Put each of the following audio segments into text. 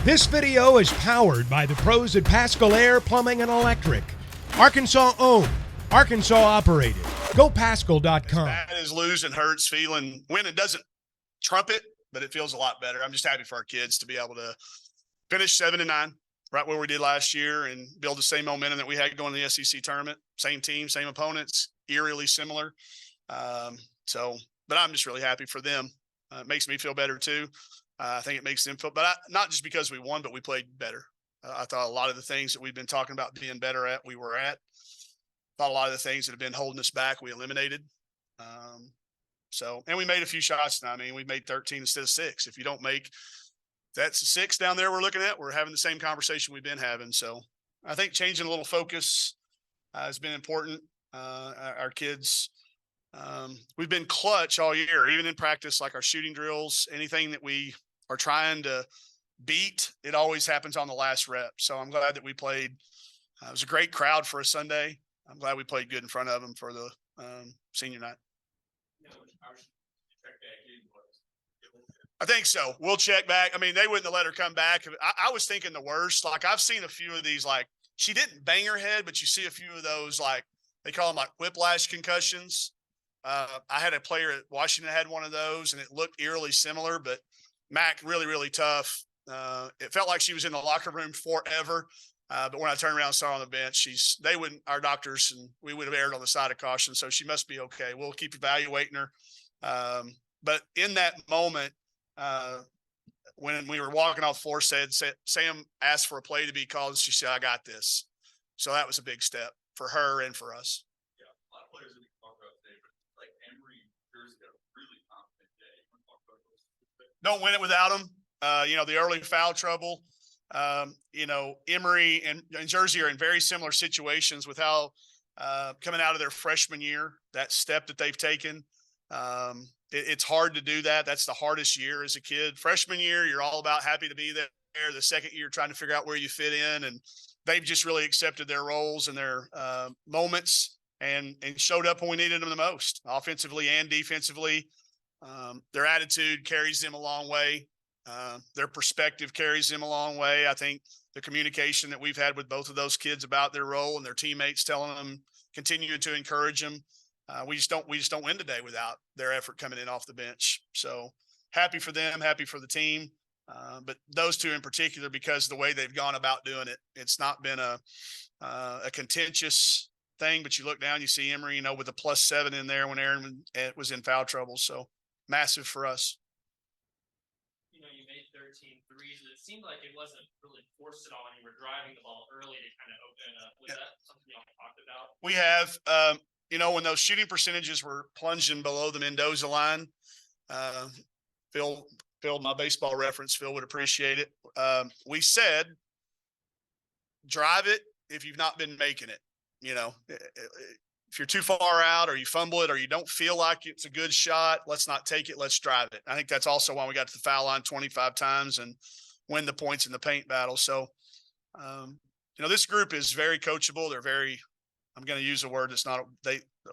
This video is powered by the pros at Pascal Air Plumbing and Electric. Arkansas owned, Arkansas operated. GoPascal.com. That is losing hurts, winning doesn't trump it, but it feels a lot better. I'm just happy for our kids to be able to finish 7-9, right where we did last year, and build the same momentum that we had going to the SEC tournament. Same team, same opponents, eerily similar. But I'm just really happy for them. It makes me feel better too. I think it makes them feel, but not just because we won, but we played better. I thought a lot of the things that we've been talking about being better at, we were at. Thought a lot of the things that have been holding us back, we eliminated. And we made a few shots. I mean, we made 13 instead of 6. If you don't make, that's a 6 down there we're looking at, we're having the same conversation we've been having. So I think changing a little focus has been important. Our kids, we've been clutch all year, even in practice, like our shooting drills, anything that we are trying to beat, it always happens on the last rep. So I'm glad that we played. It was a great crowd for a Sunday. I'm glad we played good in front of them for the senior night. I think so. We'll check back. I mean, they wouldn't have let her come back. I was thinking the worst. Like, I've seen a few of these, like, she didn't bang her head, but you see a few of those, like, they call them like whiplash concussions. I had a player at Washington had one of those, and it looked eerily similar, but Mac, really, really tough. It felt like she was in the locker room forever. But when I turned around and saw her on the bench, our doctors, and we would have erred on the side of caution. So she must be okay. We'll keep evaluating her. But in that moment, when we were walking off the floor, Sam asked for a play to be called. She said, "I got this." So that was a big step for her and for us. Yeah, a lot of players that we talk about today, but like Emory, Jersey had a really confident day. You want to talk about those? Don't win it without them. The early foul trouble. Emory and Jersey are in very similar situations with how coming out of their freshman year, that step that they've taken. It's hard to do that. That's the hardest year as a kid. Freshman year, you're all about happy to be there. The second year, trying to figure out where you fit in, and they've just really accepted their roles and their moments and showed up when we needed them the most, offensively and defensively. Their attitude carries them a long way. Their perspective carries them a long way. I think the communication that we've had with both of those kids about their role and their teammates telling them, continuing to encourage them. We just don't win today without their effort coming in off the bench. So happy for them, happy for the team. But those two in particular, because of the way they've gone about doing it, it's not been a contentious thing, but you look down, you see Emory, with a +7 in there when Aaron was in foul trouble. So massive for us. You made 13 threes. It seemed like it wasn't really forced at all, and you were driving the ball early to kind of open up. Was that something y'all talked about? We have, when those shooting percentages were plunging below the Mendoza line, Phil, my baseball reference, Phil would appreciate it. We said, drive it if you've not been making it. If you're too far out, or you fumble it, or you don't feel like it's a good shot, let's not take it. Let's drive it. I think that's also why we got to the foul line 25 times and win the points in the paint battle. So, this group is very coachable. They're very, I'm going to use a word that's not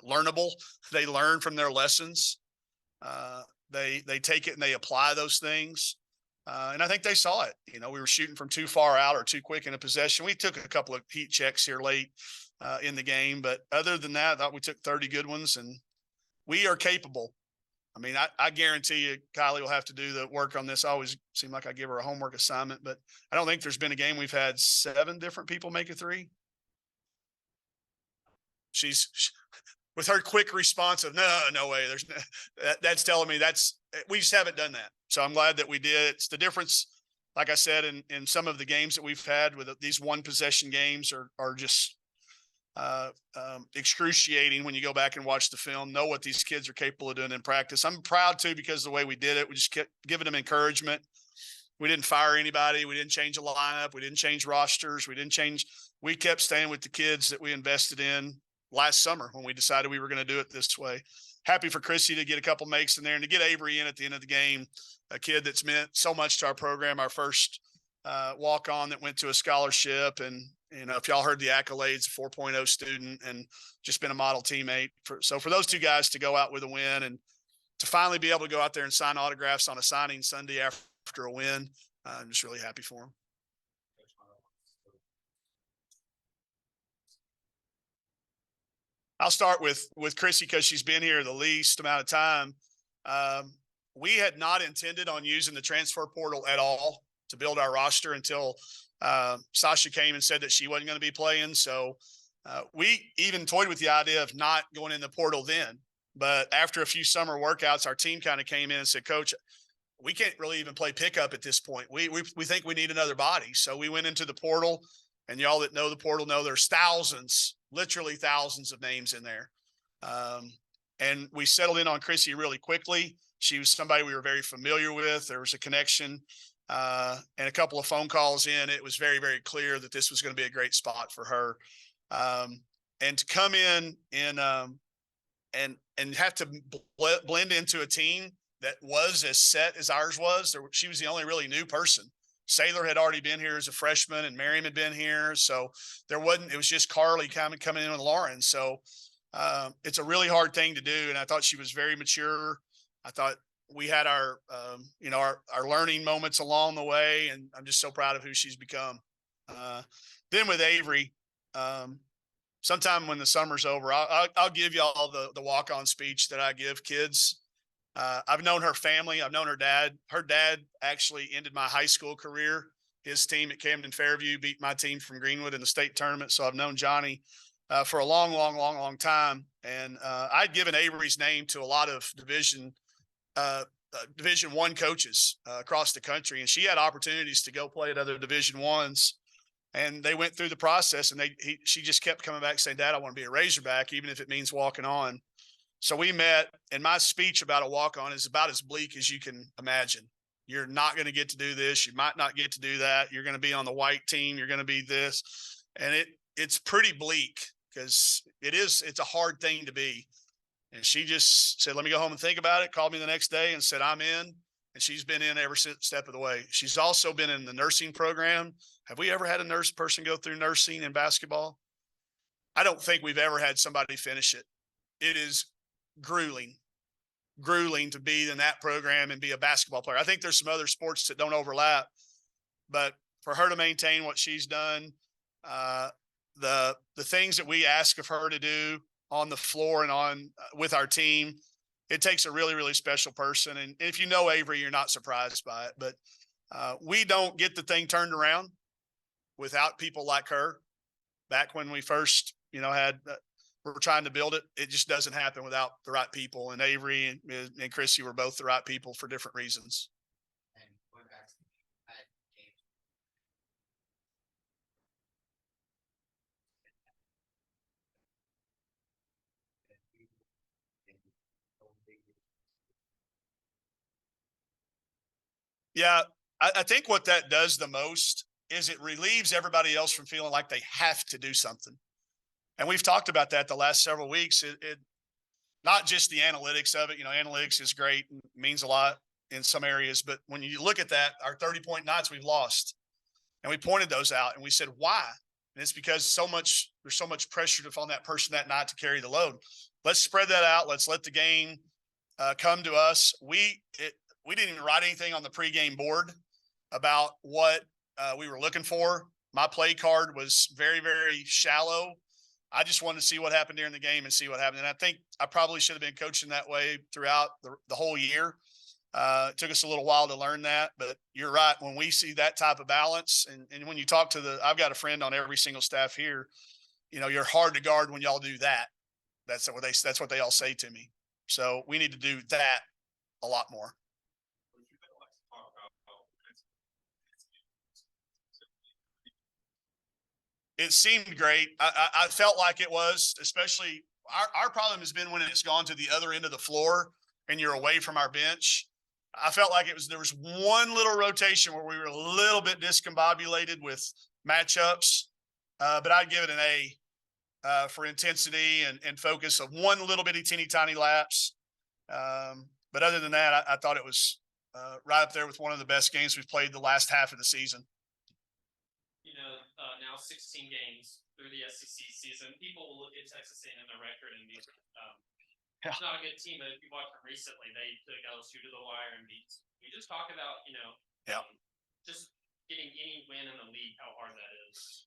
learnable. They learn from their lessons. They take it and they apply those things. And I think they saw it. We were shooting from too far out or too quick in a possession. We took a couple of heat checks here late in the game, but other than that, I thought we took 30 good ones, and we are capable. I mean, I guarantee you Kylie will have to do the work on this. I always seem like I give her a homework assignment, but I don't think there's been a game we've had 7 different people make a 3. She's with her quick response of no way. That's telling me we just haven't done that. So I'm glad that we did. It's the difference. Like I said, in some of the games that we've had with these one possession games are just excruciating when you go back and watch the film, know what these kids are capable of doing in practice. I'm proud too, because of the way we did it, we just kept giving them encouragement. We didn't fire anybody. We didn't change a lineup. We didn't change rosters. We kept staying with the kids that we invested in last summer when we decided we were going to do it this way. Happy for Chrissy to get a couple makes in there and to get Avery in at the end of the game, a kid that's meant so much to our program, our first walk-on that went to a scholarship. And, if y'all heard the accolades, 4.0 student and just been a model teammate. So for those two guys to go out with a win and to finally be able to go out there and sign autographs on a signing Sunday after a win, I'm just really happy for them. I'll start with Chrissy because she's been here the least amount of time. We had not intended on using the transfer portal at all to build our roster until Sasha came and said that she wasn't going to be playing. So we even toyed with the idea of not going in the portal then. But after a few summer workouts, our team kind of came in and said, Coach, we can't really even play pickup at this point. We think we need another body. So we went into the portal, and y'all that know the portal know there's thousands, literally thousands of names in there. And we settled in on Chrissy really quickly. She was somebody we were very familiar with. There was a connection, and a couple of phone calls in. It was very, very clear that this was going to be a great spot for her. And to come in and have to blend into a team that was as set as ours was. She was the only really new person. Saylor had already been here as a freshman, and Miriam had been here. So it was just Carly coming in with Lauren. So it's a really hard thing to do. And I thought she was very mature. I thought we had our learning moments along the way, and I'm just so proud of who she's become. Then with Avery, sometime when the summer's over, I'll give y'all the walk-on speech that I give kids. I've known her family. I've known her dad. Her dad actually ended my high school career. His team at Camden Fairview beat my team from Greenwood in the state tournament. So I've known Johnny for a long time. And I'd given Avery's name to a lot of Division I coaches across the country. And she had opportunities to go play at other Division Is. And they went through the process, and she just kept coming back saying, Dad, I want to be a Razorback, even if it means walking on. So we met, and my speech about a walk-on is about as bleak as you can imagine. You're not going to get to do this. You might not get to do that. You're going to be on the white team. You're going to be this. And it's pretty bleak because it's a hard thing to be. And she just said, let me go home and think about it, called me the next day and said, I'm in. And she's been in every step of the way. She's also been in the nursing program. Have we ever had a nurse person go through nursing in basketball? I don't think we've ever had somebody finish it. It is grueling to be in that program and be a basketball player. I think there's some other sports that don't overlap, but for her to maintain what she's done, the things that we ask of her to do on the floor and on with our team, it takes a really, really special person. And if you know Avery, you're not surprised by it, but we don't get the thing turned around without people like her. Back when we first, had we're trying to build it. It just doesn't happen without the right people. And Avery and Chrissy were both the right people for different reasons. Yeah, I think what that does the most is it relieves everybody else from feeling like they have to do something. And we've talked about that the last several weeks. It not just the analytics of it. Analytics is great and means a lot in some areas. But when you look at that, our 30-point nights we've lost. And we pointed those out and we said, why? And it's because there's so much pressure on that person that night to carry the load. Let's spread that out. Let's let the game come to us. We didn't even write anything on the pregame board about what we were looking for. My play card was very, very shallow. I just wanted to see what happened during the game and see what happened. And I think I probably should have been coaching that way throughout the whole year. It took us a little while to learn that, but you're right. When we see that type of balance, and when you talk to I've got a friend on every single staff here, you're hard to guard when y'all do that. That's what they all say to me. So we need to do that a lot more. It seemed great. I felt like it was, especially our problem has been when it's gone to the other end of the floor and you're away from our bench. I felt like there was one little rotation where we were a little bit discombobulated with matchups, but I'd give it an A for intensity and focus of one little bitty teeny tiny lapse. But other than that, I thought it was right up there with one of the best games we've played the last half of the season. Now 16 games through the SEC season, people will look at Texas A&M and their record and be, it's not a good team, but if you watch them recently, they took LSU to the wire and beat. We just talk about, just getting any win in the league, how hard that is.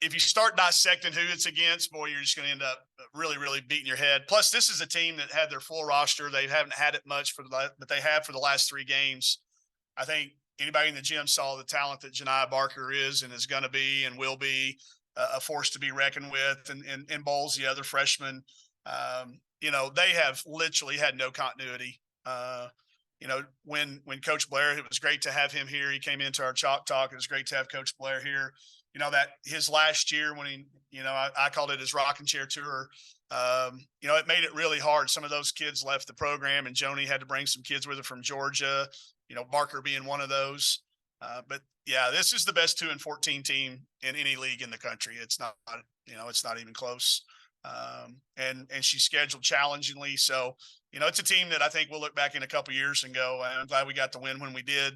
if you start dissecting who it's against, boy, you're just going to end up really, really beating your head. Plus, this is a team that had their full roster. They haven't had it much but they have for the last 3 games. I think anybody in the gym saw the talent that Janiah Barker is and is going to be and will be a force to be reckoned with. And Bowles, the other freshman, they have literally had no continuity. When Coach Blair, it was great to have him here. He came into our Chalk Talk. It was great to have Coach Blair here. That his last year when he, I called it his rocking chair tour. It made it really hard. Some of those kids left the program, and Joni had to bring some kids with her from Georgia, Barker being one of those. But yeah, this is the best 2-14 team in any league in the country. It's not even close. And she's scheduled challengingly. So, it's a team that I think we'll look back in a couple of years and go, I'm glad we got the win when we did.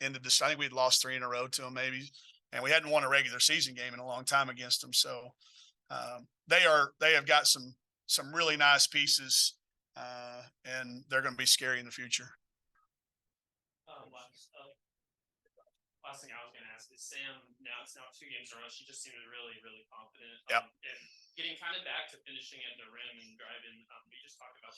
Ended this, I think we'd lost 3 in a row to them maybe. And we hadn't won a regular season game in a long time against them. So they have got some really nice pieces, and they're going to be scary in the future. Last thing I was going to ask is Sam. It's now 2 games in a row. She just seemed really, really confident. Yep. And getting kind of back to finishing at the rim and driving. We just talked about.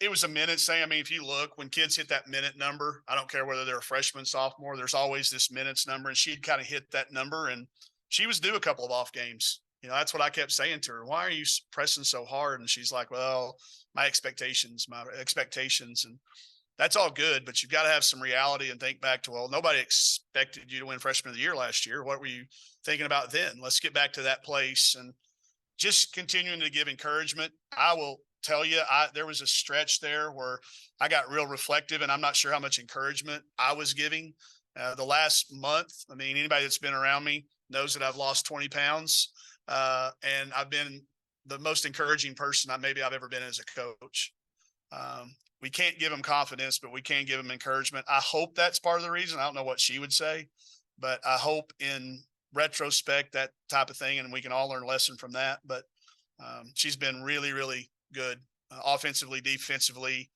It was a minutes thing. I mean, if you look, when kids hit that minute number, I don't care whether they're a freshman, sophomore, there's always this minutes number, and she'd kind of hit that number, and she was due a couple of off games. That's what I kept saying to her. Why are you pressing so hard? And she's like, well, my expectations. And that's all good, but you've got to have some reality and think back to, well, nobody expected you to win freshman of the year last year. What were you thinking about then? Let's get back to that place and just continuing to give encouragement. I will tell you, there was a stretch there where I got real reflective, and I'm not sure how much encouragement I was giving the last month. I mean, anybody that's been around me knows that I've lost 20 pounds, and I've been the most encouraging person I've ever been as a coach. We can't give them confidence, but we can give them encouragement. I hope that's part of the reason. I don't know what she would say, but I hope in retrospect, that type of thing, and we can all learn a lesson from that. But she's been really, really good offensively, defensively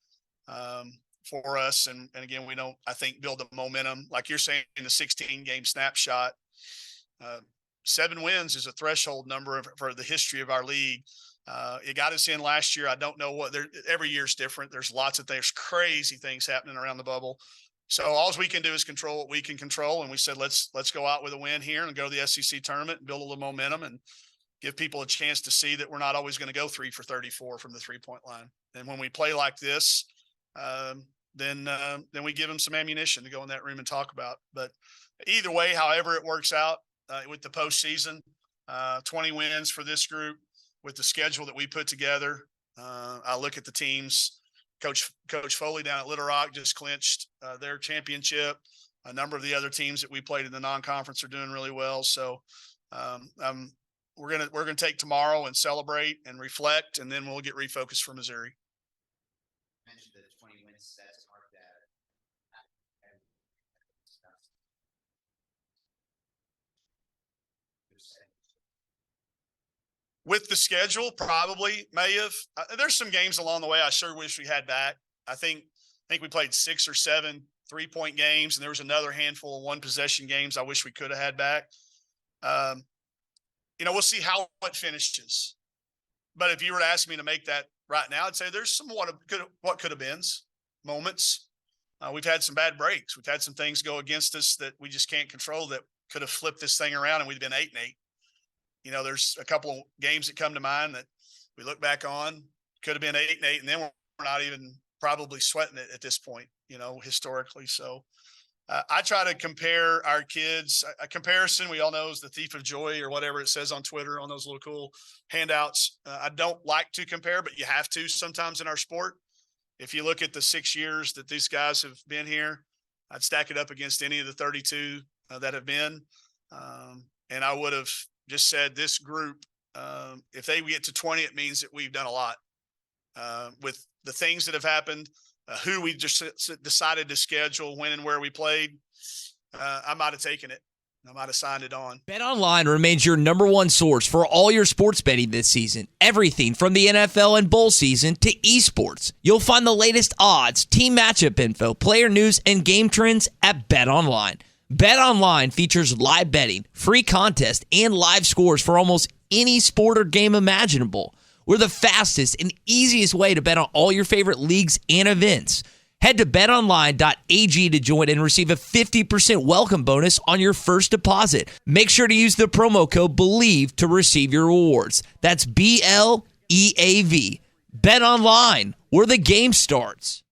for us. And again, we don't, I think, build the momentum. Like you're saying, in the 16-game snapshot, 7 wins is a threshold number for the history of our league. It got us in last year. I don't know every year's different. There's there's crazy things happening around the bubble. So all we can do is control what we can control. And we said, let's go out with a win here and go to the SEC tournament and build a little momentum and give people a chance to see that we're not always going to go 3 for 34 from the 3-point line. And when we play like this, then we give them some ammunition to go in that room and talk about. But either way, however it works out with the postseason, 20 wins for this group with the schedule that we put together. I look at the teams. Coach Foley down at Little Rock just clinched their championship. A number of the other teams that we played in the non-conference are doing really well. So we're gonna take tomorrow and celebrate and reflect, and then we'll get refocused for Missouri. You mentioned the 20 wins sets mark that. With the schedule, probably may have. There's some games along the way I sure wish we had back. I think we played 6 or 7 3-point games, and there was another handful of 1-possession games I wish we could have had back. We'll see how it finishes. But if you were to ask me to make that right now, I'd say there's some what could have been moments. We've had some bad breaks. We've had some things go against us that we just can't control that could have flipped this thing around, and we'd been 8-8. There's a couple of games that come to mind that we look back on, could have been 8-8, and then we're not even probably sweating it at this point, historically. So I try to compare our kids. A comparison we all know is the thief of joy, or whatever it says on Twitter on those little cool handouts. I don't like to compare, but you have to sometimes in our sport. If you look at the 6 years that these guys have been here, I'd stack it up against any of the 32 that have been. And I would have just said this group, if they get to 20, it means that we've done a lot with the things that have happened, who we just decided to schedule, when and where we played. I might have taken it. I might have signed it on. BetOnline remains your number one source for all your sports betting this season. Everything from the NFL and bowl season to esports. You'll find the latest odds, team matchup info, player news, and game trends at BetOnline. BetOnline features live betting, free contests, and live scores for almost any sport or game imaginable. We're the fastest and easiest way to bet on all your favorite leagues and events. Head to betonline.ag to join and receive a 50% welcome bonus on your first deposit. Make sure to use the promo code BELIEVE to receive your rewards. That's BLEAV. BetOnline, where the game starts.